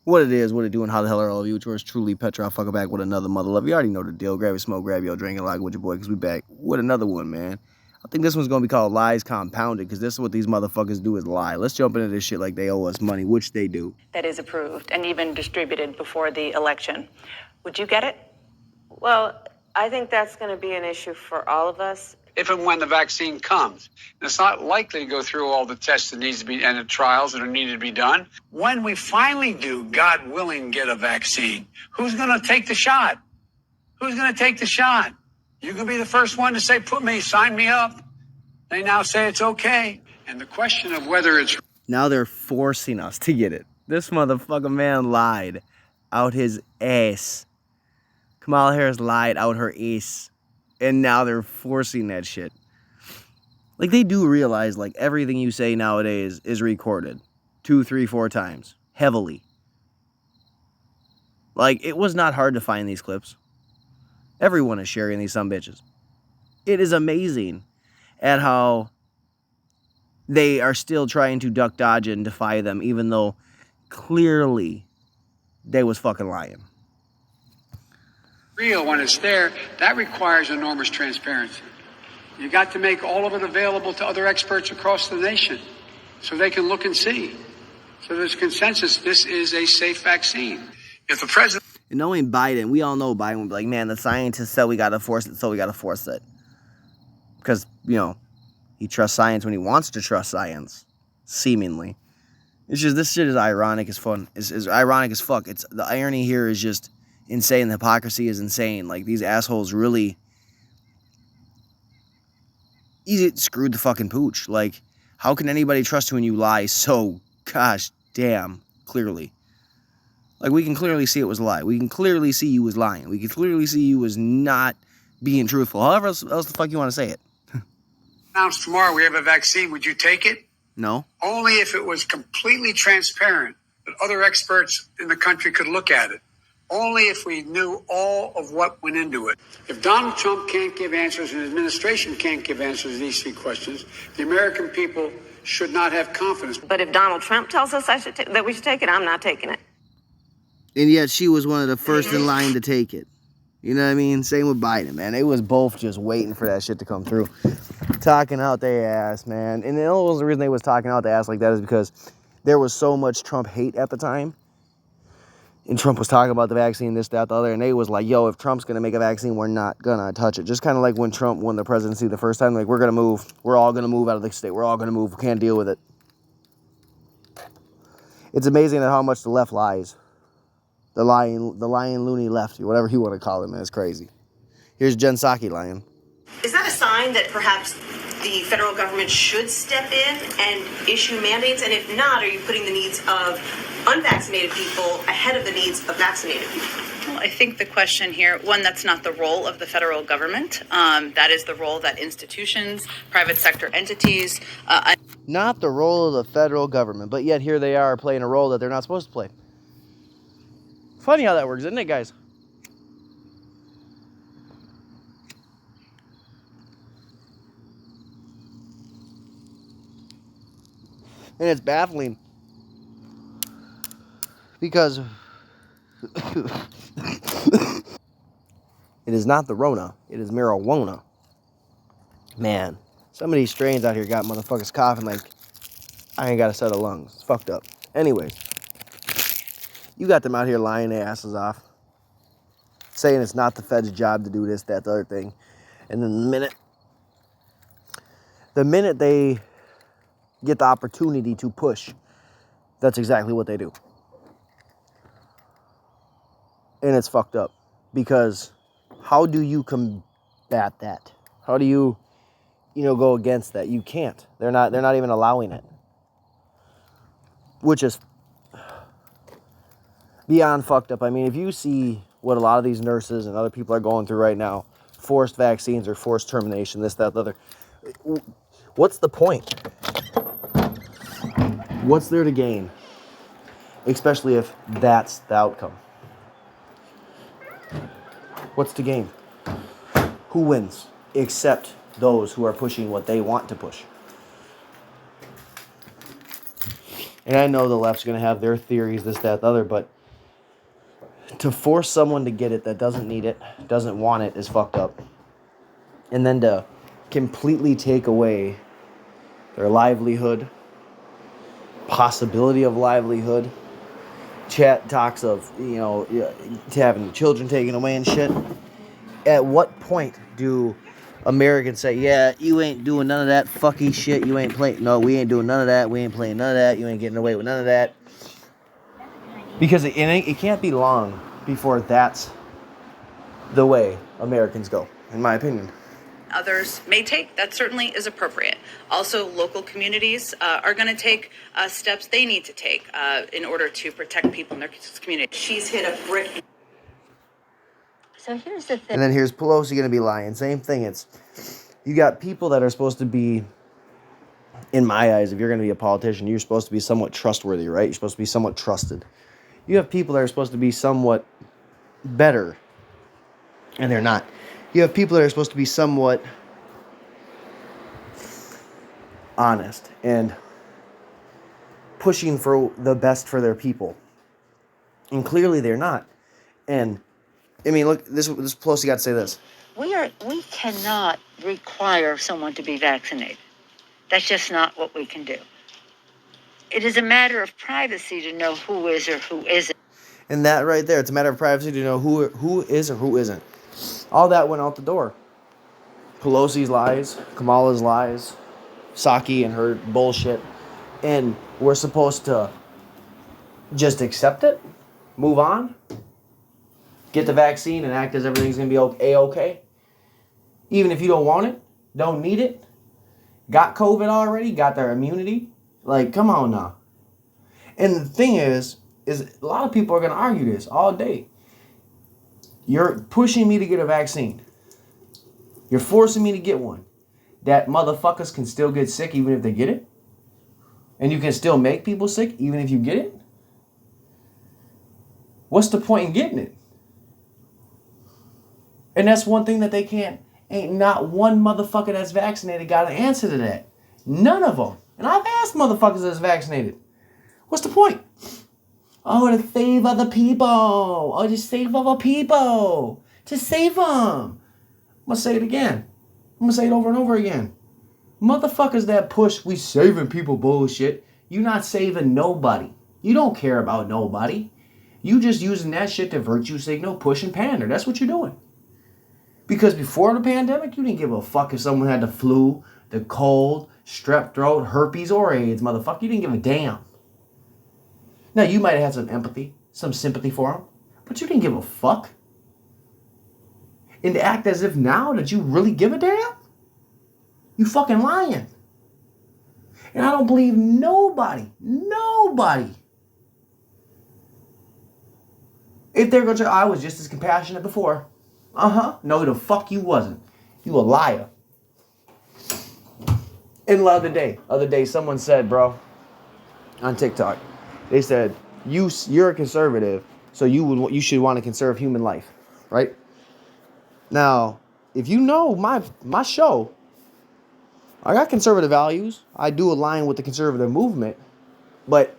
what it is, what it do, and how the hell are all of you? It's yours truly, Petra. I'll fuck it back with another mother love. You already know the deal. Grab your smoke, grab your drink, and log with your boy, because we back with another one, man. I think this one's going to be called Lies Compounded, because this is what these motherfuckers do is lie. Let's jump into this shit like they owe us money, which they do. That is approved and even distributed before the election. Would you get it? Well, I think that's going to be an issue for all of us. If and when the vaccine comes. And it's not likely to go through all the tests that needs to be and the trials that are needed to be done. When we finally do, God willing, get a vaccine, who's going to take the shot? Who's going to take the shot? You can be the first one to say, sign me up. They now say it's okay. And the question of whether it's... Now they're forcing us to get it. This motherfucking man lied out his ass. Kamala Harris lied out her ace. And now they're forcing that shit. Like, they do realize, like, everything you say nowadays is recorded 2, 3, 4 times. Heavily. Like, it was not hard to find these clips. Everyone is sharing these sumbitches. It is amazing at how they are still trying to duck, dodge, and defy them, even though clearly they was fucking lying. Real when it's there, that requires enormous transparency. You got to make all of it available to other experts across the nation so they can look and see. So there's consensus, this is a safe vaccine. If the president... And knowing Biden, we all know Biden would be like, man, the scientists said we got to force it, so we got to force it. Because, you know, he trusts science when he wants to trust science, seemingly. It's just, this shit is ironic as fun. Is ironic as fuck. It's, the irony here is just insane. The hypocrisy is insane. Like, these assholes really screwed the fucking pooch. Like, how can anybody trust you when you lie so gosh damn clearly? Like, we can clearly see it was a lie. We can clearly see you was lying. We can clearly see you was not being truthful. However else the fuck you want to say it. Announced tomorrow we have a vaccine. Would you take it? No. Only if it was completely transparent that other experts in the country could look at it. Only if we knew all of what went into it. If Donald Trump can't give answers and his administration can't give answers to these 3 questions, the American people should not have confidence. But if Donald Trump tells us that we should take it, I'm not taking it. And yet she was one of the first in line to take it. You know what I mean? Same with Biden, man. They was both just waiting for that shit to come through. Talking out their ass, man. And the only reason they was talking out their ass like that is because there was so much Trump hate at the time. And Trump was talking about the vaccine, this, that, the other. And they was like, yo, if Trump's going to make a vaccine, we're not going to touch it. Just kind of like when Trump won the presidency the first time. Like, we're going to move. We're all going to move out of the state. We're all going to move. We can't deal with it. It's amazing at how much the left lies. The lying loony lefty, whatever you want to call it, man. It's crazy. Here's Jen Psaki lying. Is that a sign that perhaps the federal government should step in and issue mandates? And if not, are you putting the needs of unvaccinated people ahead of the needs of vaccinated people? Well, I think the question here, one, that's not the role of the federal government. That is the role that institutions, private sector entities... Not the role of the federal government, but yet here they are playing a role that they're not supposed to play. Funny how that works, isn't it, guys? And it's baffling because it is not the Rona, it is marijuana. Man, some of these strains out here got motherfuckers coughing like I ain't got a set of lungs. It's fucked up. Anyways, you got them out here lying their asses off, saying it's not the Fed's job to do this, that, the other thing. And then the minute they get the opportunity to push, that's exactly what they do. And it's fucked up. Because how do you combat that? How do you go against that? You can't. They're not even allowing it. Which is beyond fucked up. I mean, if you see what a lot of these nurses and other people are going through right now, forced vaccines or forced termination, this, that, the other, what's the point? What's there to gain? Especially if that's the outcome. What's to gain? Who wins? Except those who are pushing what they want to push. And I know the left's going to have their theories, this, that, the other, but to force someone to get it that doesn't need it, doesn't want it, is fucked up. And then to completely take away their livelihood, possibility of livelihood, chat talks of, having children taken away and shit. At what point do Americans say, yeah, you ain't doing none of that fucky shit, you ain't playing, no, we ain't doing none of that, we ain't playing none of that, you ain't getting away with none of that? Because it can't be long before that's the way Americans go, in my opinion. Others may take, that certainly is appropriate. Also, local communities are going to take steps they need to take in order to protect people in their community. She's hit a brick. So here's the thing. And then here's Pelosi going to be lying. Same thing. It's, you got people that are supposed to be, in my eyes, if you're going to be a politician, you're supposed to be somewhat trustworthy, right? You're supposed to be somewhat trusted. You have people that are supposed to be somewhat better, and they're not. You have people that are supposed to be somewhat honest and pushing for the best for their people. And clearly they're not. And, I mean, look, this Pelosi got to say this. We cannot require someone to be vaccinated. That's just not what we can do. It is a matter of privacy to know who is or who isn't. And that right there, it's a matter of privacy to know who is or who isn't. All that went out the door. Pelosi's lies, Kamala's lies, Psaki and her bullshit. And we're supposed to just accept it, move on, get the vaccine and act as everything's going to be A-okay. Even if you don't want it, don't need it, got COVID already, got their immunity. Like, come on now. And the thing is a lot of people are going to argue this all day. You're pushing me to get a vaccine. You're forcing me to get one. That motherfuckers can still get sick even if they get it. And you can still make people sick even if you get it. What's the point in getting it? And that's one thing that they can't. Ain't not one motherfucker that's vaccinated got an answer to that. None of them. And I've asked motherfuckers that's vaccinated. What's the point? Oh, to save other people. Oh, to save other people. To save them. I'm going to say it again. I'm going to say it over and over again. Motherfuckers that push, we saving people bullshit. You not saving nobody. You don't care about nobody. You just using that shit to virtue signal, push, and pander. That's what you're doing. Because before the pandemic, you didn't give a fuck if someone had the flu, the cold, strep throat, herpes, or AIDS, motherfucker. You didn't give a damn. Now, you might have had some empathy, some sympathy for them, but you didn't give a fuck. And to act as if now that you really give a damn, you fucking lying. And I don't believe nobody, if they're going to say, I was just as compassionate before. No, the fuck you wasn't. You a liar. And the other day, someone said, bro, on TikTok, they said, you're a conservative, so you should want to conserve human life, right? Now, if you know my show, I got conservative values. I do align with the conservative movement, but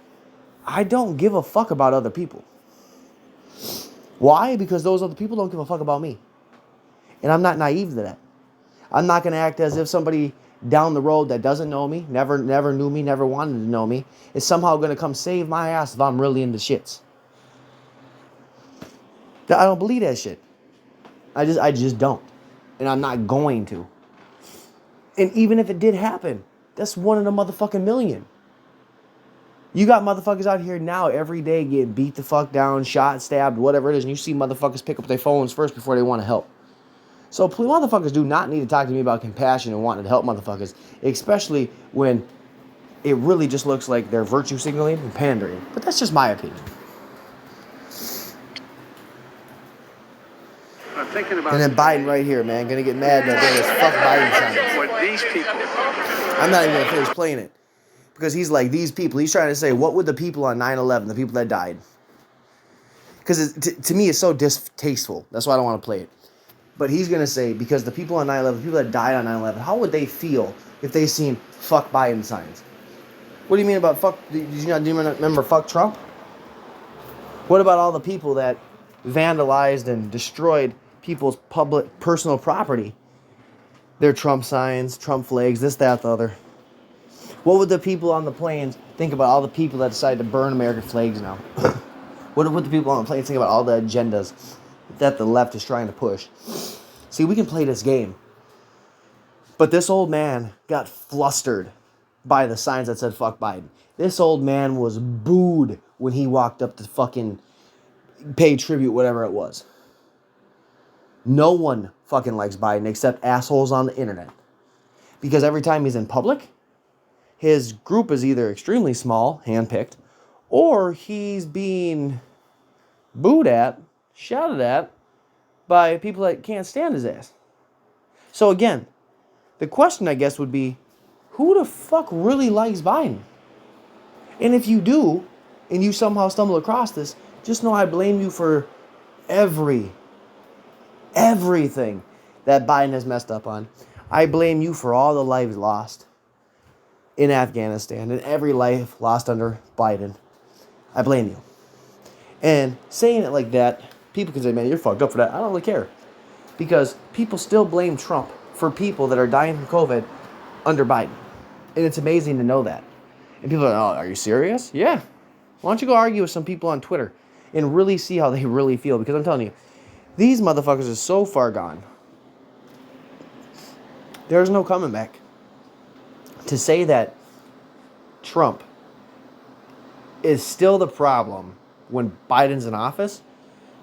I don't give a fuck about other people. Why? Because those other people don't give a fuck about me. And I'm not naive to that. I'm not going to act as if somebody down the road that doesn't know me, never knew me, never wanted to know me, is somehow going to come save my ass if I'm really into shits. I don't believe that shit. I just don't. And I'm not going to. And even if it did happen, that's one in a motherfucking million. You got motherfuckers out here now every day getting beat the fuck down, shot, stabbed, whatever it is, and you see motherfuckers pick up their phones first before they want to help. So please, motherfuckers do not need to talk to me about compassion and wanting to help motherfuckers, especially when it really just looks like they're virtue signaling and pandering. But that's just my opinion. I'm thinking about And then Biden right here, man, gonna get mad that there is fuck Biden signs. what these people. I'm not even gonna finish playing it. Because he's like, these people, he's trying to say, what would the people on 9/11, the people that died? Because to me, it's so distasteful. That's why I don't want to play it. But he's going to say, because the people on 9/11, the people that died on 9/11, how would they feel if they seen fuck Biden signs? What do you mean about fuck? Do you not remember fuck Trump? What about all the people that vandalized and destroyed people's public personal property? Their Trump signs, Trump flags, this, that, the other. What would the people on the planes think about all the people that decided to burn American flags now? What would the people on the planes think about all the agendas that the left is trying to push? See, we can play this game. But this old man got flustered by the signs that said fuck Biden. This old man was booed when he walked up to fucking pay tribute, whatever it was. No one fucking likes Biden except assholes on the internet. Because every time he's in public, his group is either extremely small, handpicked, or he's being booed at, shouted at, by people that can't stand his ass. So again, the question, I guess, would be, who the fuck really likes Biden? And if you do, and you somehow stumble across this, just know I blame you for everything that Biden has messed up on. I blame you for all the lives lost in Afghanistan and every life lost under Biden. I blame you. And saying it like that, people can say, man, you're fucked up for that. I don't really care. Because people still blame Trump for people that are dying from COVID under Biden. And it's amazing to know that. And people are like, oh, are you serious? Yeah. Why don't you go argue with some people on Twitter and really see how they really feel? Because I'm telling you, these motherfuckers are so far gone. There's no coming back. To say that Trump is still the problem when Biden's in office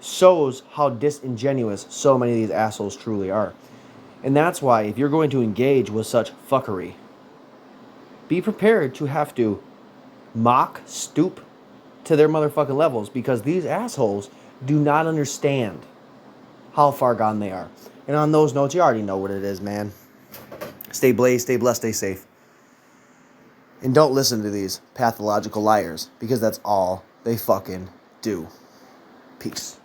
shows how disingenuous so many of these assholes truly are. And that's why, if you're going to engage with such fuckery, be prepared to have to stoop to their motherfucking levels, because these assholes do not understand how far gone they are. And on those notes, you already know what it is, man. Stay blazed, stay blessed, stay safe. And don't listen to these pathological liars, because that's all they fucking do. Peace.